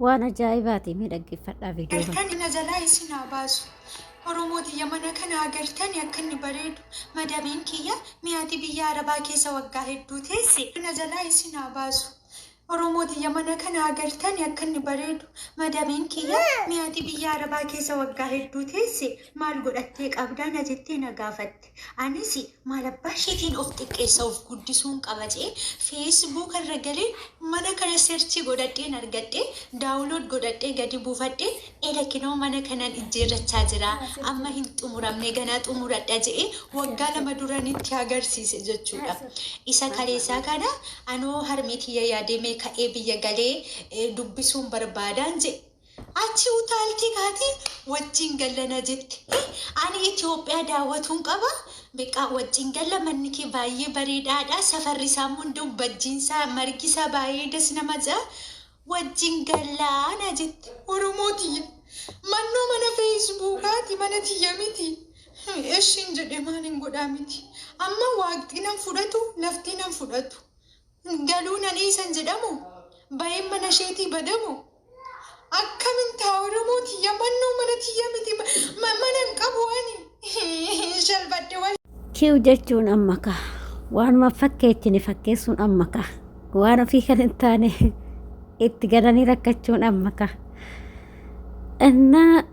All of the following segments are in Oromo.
waan ajaa'ibaati miidhaggeeffadhaa viidiyoo kana. Galtani na jalaa isin haa baasu. Oromooti yamana kana galtani akka inni bareedu. Madamiin kiyya mi'aati biyya Arabaa keessa waggaa hedduu teesse. Na jalaa isin haa baasu. Oromooti yamana kana galtani akka inni bareedu. Madamiin kiyya mi'aati biyya Arabaa keessa waggaa hedduu teesse. Maal godhattee qabdaa na jettee na gaafatte. Anis maal abbaa isheetiin of xiqqeessa of guddisuun qabacee feesbuuk irra galee mana kana seerchii godhadheen argadhee daawulood godhadhee gadi buufadhee eelakinoo mana kanaan ijjeerrachaa jira. Amma hin xumuramne ganaa xumuradha jedhee waggaa lama duranitti agarsiise jechuudha. Isa kaleessaa kana anoo harmeetiyya yaadamee ka'ee biyya galee dubbisuun barbaadaan jedhe. Achi utaaltii kaati wajjin gallana jetti. Ani Itoophiyaa daawwatuun qaba. Beekaa wajjin galla manni kee baay'ee bareedaadha. Safarri isaa hunduu bajjiinsaa margisaa baay'ee das nama ja'a. Wajjin gallaana jetti. Oromootii mannoo mana feesbuukaati mana tiyya miti. Eshiin jedhe maaliin godhaa miti. Amma waaqxii nan fudhatu laftii nan fudhatu. Galuu nan dhiisan jedhamu. Baay'een mana isheetii badamu. Akkamiin ta'a Oromooti mannoo mana tiyya miti mana hin qabu ani. Shalbadde wal. Kiu jechuun amma ka waanuma fakkeettini fakkeessuun amma ka waan ofii kan hin taane itti galanii rakkachuun amma ka. Innaa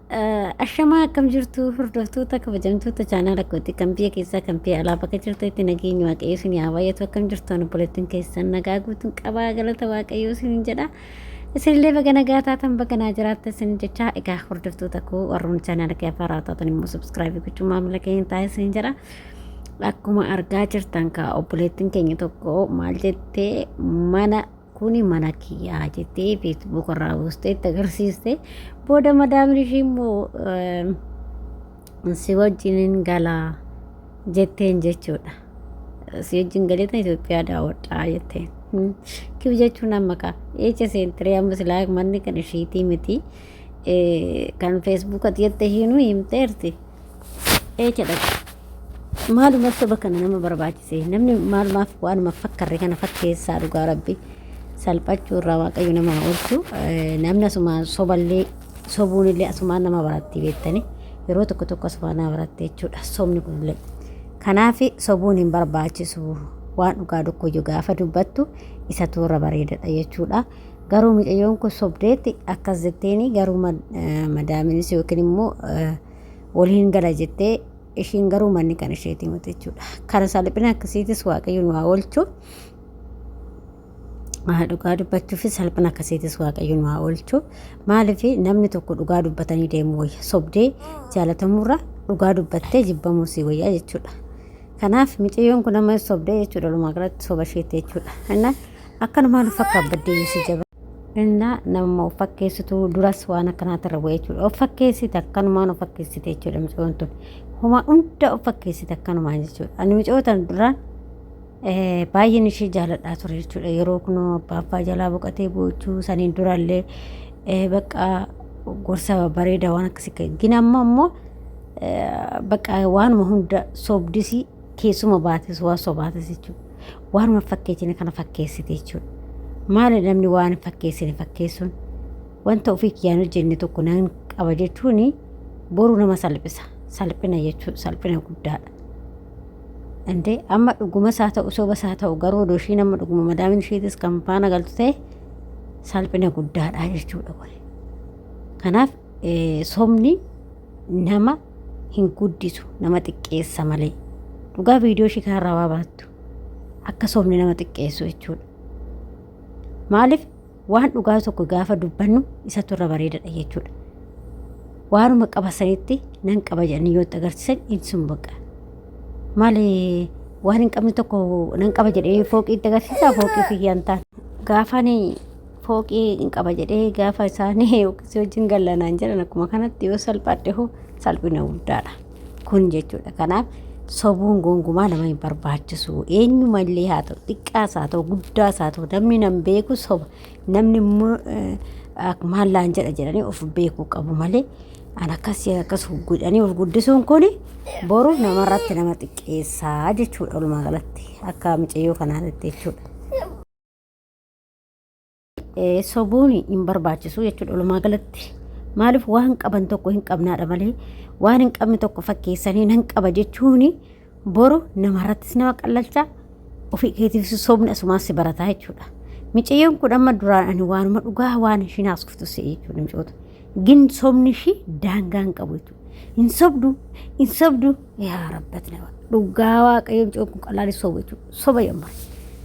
ashamaa akkam jirtu hordoftoota kabajamtoota chaanaala kootii kan biyya keessaa kan biyya alaa bakka jirtu itti nageenyi waaqayyoo isin haa baay'atu akkam jirtu obboleettiin keessan nagaa guutuun qabaa galata waaqayyoo isin jedha. Isinillee baga nagaa taatan baga naa jiraatta isin jecha egaa hordoftoota koo warroon chaanaala kee afaaraa taatan immoo subscribe gochuun maamila keenya taa'e isin jedha. Akkuma argaa jirtan ka obboleettiin keenya tokko maal jettee mana kuni mana kiyyaa jettee Facebook irraa buustee itti agarsiiste booda madaamni ishii immoo si wajjin galaa jetteen jechuudha. Si wajjin galeeta Itoophiyaa daawwadhaa jetteen. Kiu jechuun amma ka eecha seentiree amma silaa manni kan ishiitii miti kan Facebook ati jettee hiinuu himteerti eecha dhaqa. Maaluma soba kana nama barbaachise namni maalumaaf waanuma fakkarre kana fakkeessaa dhugaa rabbi salphachuu irraa waaqayyo nama oolchu namni asuma soballee sobuun illee asumaan nama baratti beektanii yeroo tokko tokko asumaan nama baratte jechuudha sobni kunillee. Kanaaf sobuun hin barbaachisu waan dhugaa tokkoyyuu gaafa dubbattu isa toora bareedadha jechuudha. Garuu mucayyoon kun sobdeetti akkas jetteeni garuu madaaminis yookiin immoo waliin gala jettee ishiin garuu manni kan isheetii miti jechuudha. Kana salphina akkasiitis waaqayyo nu haa oolchu. Dhugaa dubbachuufis salphina akkasiitis waaqayyo nu haa oolchu. Maaliif namni tokko dhugaa dubbatanii deemu wayya sobdee jaalatamurra dhugaa dubbattee jibbamuu si wayyaa jechuudha. Kanaaf mucayyoon kun nama sobdee jechuudha lumaa galatti soba isheetti jechuudha. Innaa akkanumaan of akka baddeeyyuu si jaba. Innaa nama of fakkeessitu duras waan akkanaatti irra bu'ee jechuudha. Of fakkeessite akkanumaan of fakkeessite jechuudha mucayyoon tun. Homa hunda of fakkeessite akkanumaan jechuudha. Ani mucayyootan duraan baay'een ishee jaaladhaa ture jechuudha. Yeroo kunoo abbaa jalaa boqotee boochuu saniin durallee bakka gorsa bareedaa waan akkasii gina amma immoo bakka waanuma hunda sobdisi keessuma baates waa sobaates jechuudha. Waanuma fakkeessine kana fakkeessite jechuudha. Maali namni waan fakkeessine fakkeessuun wanta ofii kiyyaan hojjenne tokko nan qaba jechuun boruu nama salphisa. Salphina jechuudha salphina guddaadha. Ande amma dhuguma isaa ta'u soba isaa ta'u garuu dooshii nama dhuguma madaamin isheetis kan faana galtu ta'e salphina guddaadha jechuudha. Kanaaf sobni nama hin guddisu nama xiqqeessa malee dhugaa viidiyoo ishii kanarraa waa barattu akka sobni nama xiqqeessu jechuudha. Maaliif waan dhugaa tokko gaafa dubbannu isa turra bareedadha jechuudha. Waanuma qabasanitti nan qaba jedhanii yoo agarsiisan insun baqa. Maali waan hin qabne tokko nan qaba jedhee fooqii itti agarsiisaa fooqii fi yantaan. Gaafa fooqii hin qaba jedhee gaafa isaanii si wajjin gallanaan jedhan akkuma kanatti yoo salphadhe hoo salphina guddaadha kun jechuudha. Kanaaf sobuun gongumaa nama hin barbaachisu. Eenyumallee haa ta'u xiqqaas haa ta'u guddaas haa ta'u namni nan beeku soba namni immoo maallaan jedha jedhanii of beekuu qabu malee an akkas godhanii ol guddisuun kun boru namarratti nama xiqqeessaa jechuudha walumaa galatti akka mucayyoo kanaatti jechuudha. sobuun hin barbaachisu jechuudha. Walumaa galatti maaliif waan qaban tokko hin qabnaadha malee waan hin qabne tokko fakkeessanii nan qaba jechuun boru namarrattis nama qallalcha ofii keetiifis sobni asumaas si barataa jechuudha. Miciyyoon kun amma duraan ani waanuma dhugaa waan ishiin haasoftu se'ee jechuudha micoota. Gin sobni ishii daangaa hin qabu jechuudha. Hin sobdu yaa rabbat nama dhugaa waaqayyo micoon kun qalaalis soba jechuudha. Soba yammaa.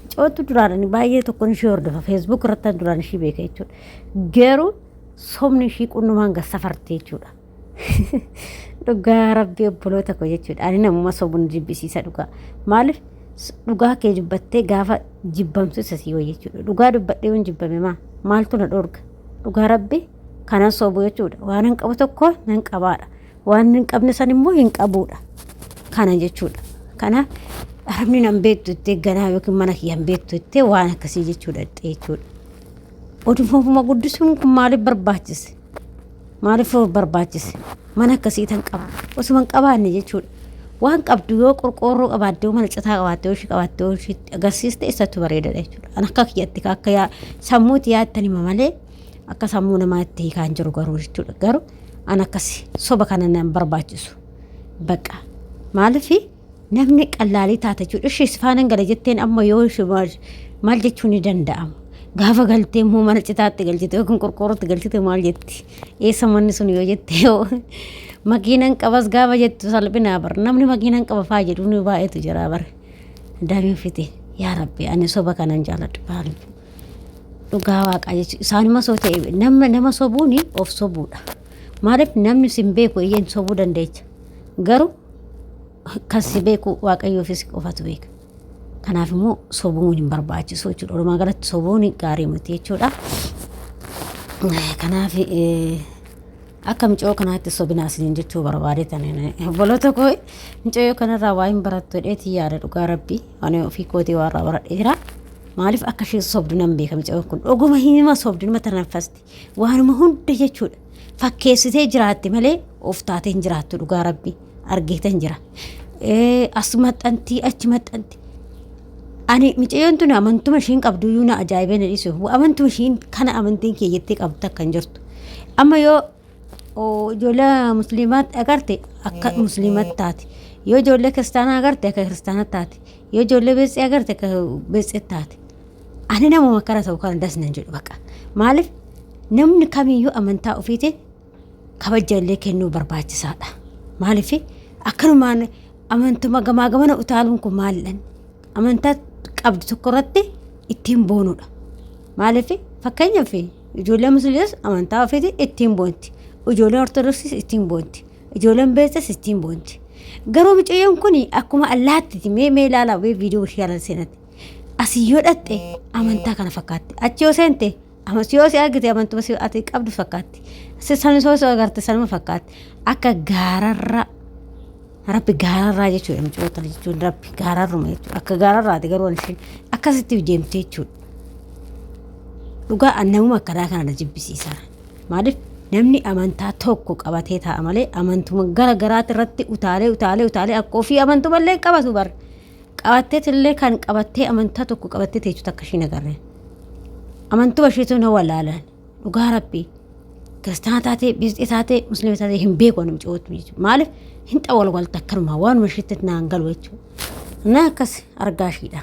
Micoottu duraan ani baay'ee tokkoon ishee hordofa feesbuuk irratti duraan ishii beeka jechuudha. Garuu sobni ishii qunnumaan gasafartee jechuudha. Dhugaa rabbii obboloota koo jechuudha. Ani namuma sobuun jibbisiisa dhugaa. Maaliif dhugaa kee dubbattee gaafa jibbamtu isa sii wayya jechuudha. Dhugaa dubbadhee waan jibbame maaltu na dhorga. Dhugaa rabbii kanan sobu jechuudha. Waan hin qabu tokko nan qabaadha. Waan hin qabne san immoo hin qabuudha. Kana jechuudha. Kanaaf arabni nan beektu ittee ganaa yookiin mana kiyyan beektu ittee waan akkasii jechuudha jechuudha. Oduufuma guddisuun kun maaliif barbaachise? Maaliif barbaachise? Mana akkasii tan qaba. Osuma hin qabaanne jechuudha. Waan qabdu yoo qorqoorroo qabaattee mana citaa qabaattee yoo qabaattee yoo agarsiiste isatti bareedaadha jechuudha. An akka kiyyatti akka sammuutti yaattani malee akka sammuu namaatti hiikaan jiru garuu jechuudha. Garuu an akkasi soba kana nan barbaachisu. Baqa. Maaliif namni qallaalii taate jechuudha. Ishee faanan gala jetteen amma yoo maal jechuun ni danda'ama. Gaafa galtee immoo mana citaatti galchite yookiin qorqoorrootti galchite maal jetti? Eessa manni sun yoo jette makiinan qabas gaafa jettu salphinaa bar namni makiinan qaba faa jedhu ni baay'eetu jira bar. Daamiin fite yaa rabbi ani soba kanan jaaladhu baali. Dhugaa waaqaa jechuudha. Isaanuma soo ta'e nama sobuuni of sobuudha. Maaliif namni sin beeku iyyeen sobuu dandeecha. Garuu kan si beeku waaqayyoofis qofatu beeka. Kanaaf immoo sobuun hin barbaachisu jechuudha. Walumaa galatti sobuun gaarii miti jechuudha. Kanaaf akka micoo kanaatti sobinaas jechuu barbaadetan obboloota koo micoo kanarraa waa hin barattu dheetii yaada dhugaa rabbii ani ofii kootii warraa baradheera. Maaliif akka ishee sobdu nan beeka micoo kun dhuguma hima sobdu nima tanaffasti waanuma hunda jechuudha. Fakkeessitee jiraatti malee of taateen jiraattu dhugaa rabbii argeetan jira. As maxxantii achi maxxantii. Ani micayyoon tun amantuma ishiin qabdu iyyuu na ajaa'ibee na dhiisu. Amantuma ishiin kana amantiin kee jettee qabdu akka hin jirtu. Amma yoo ijoollee musliimaatti agarte akka musliimaatti taate. Yoo ijoollee kiristaanaa agarte akka kiristaanaa taate. Yoo ijoollee beetsee agarte akka beetsee taate. Ani namuma akkana ta'u kana dasnan jedhu baqa. Maaliif namni kamiyyuu amantaa ofiitiin kabajallee kennuu barbaachisaadha. Maaliif akkanumaan amantuma gamaa gamana utaaluun kun maalidhaan? Amantaa qabdu tokko irratti ittiin boonuudha. Maaliif fakkeenyaaf ijoollee musliimas amantaa ofiitiin ittiin boonti. Ijoolleen ortodoksiis ittiin boonti. Ijoolleen beektas ittiin boonti. Garuu micayyoon kun akkuma allaattiiti mee ilaalaa viidiyoo ishee ala seenatti. Asii yoo dhatte amantaa kana fakkaatti. Achi yoo seente yoo si argite amantuma ati qabdu fakkaatti. Sani soo agarte sanuma fakkaatti. Akka gaararraa rabbi gaararraa jechuudha micoota jechuun rabbi gaararruma jechuudha. Akka gaararraati garuu isheen akkasitti deemtee jechuudha. Dhugaa namuma akkanaa kana jibbisiisa. Maaliif namni amantaa tokko qabatee taa'a malee amantuma gara garaati irratti utaalee akka ofii amantuma illee qabatu bar. Qabattee illee kan qabattee amantaa tokko qabattee teessu akka isheen agarreen. Amantuma isheetu na walaalan. Dhugaa rabbi kiristaana taatee biizii taatee musliima taatee hin beeku ani micoota jechuudha. Maaliif hin xawwal wal takkanumaa waanuma isheetti naan galu jechuudha. Na akkas argaa ishiidha.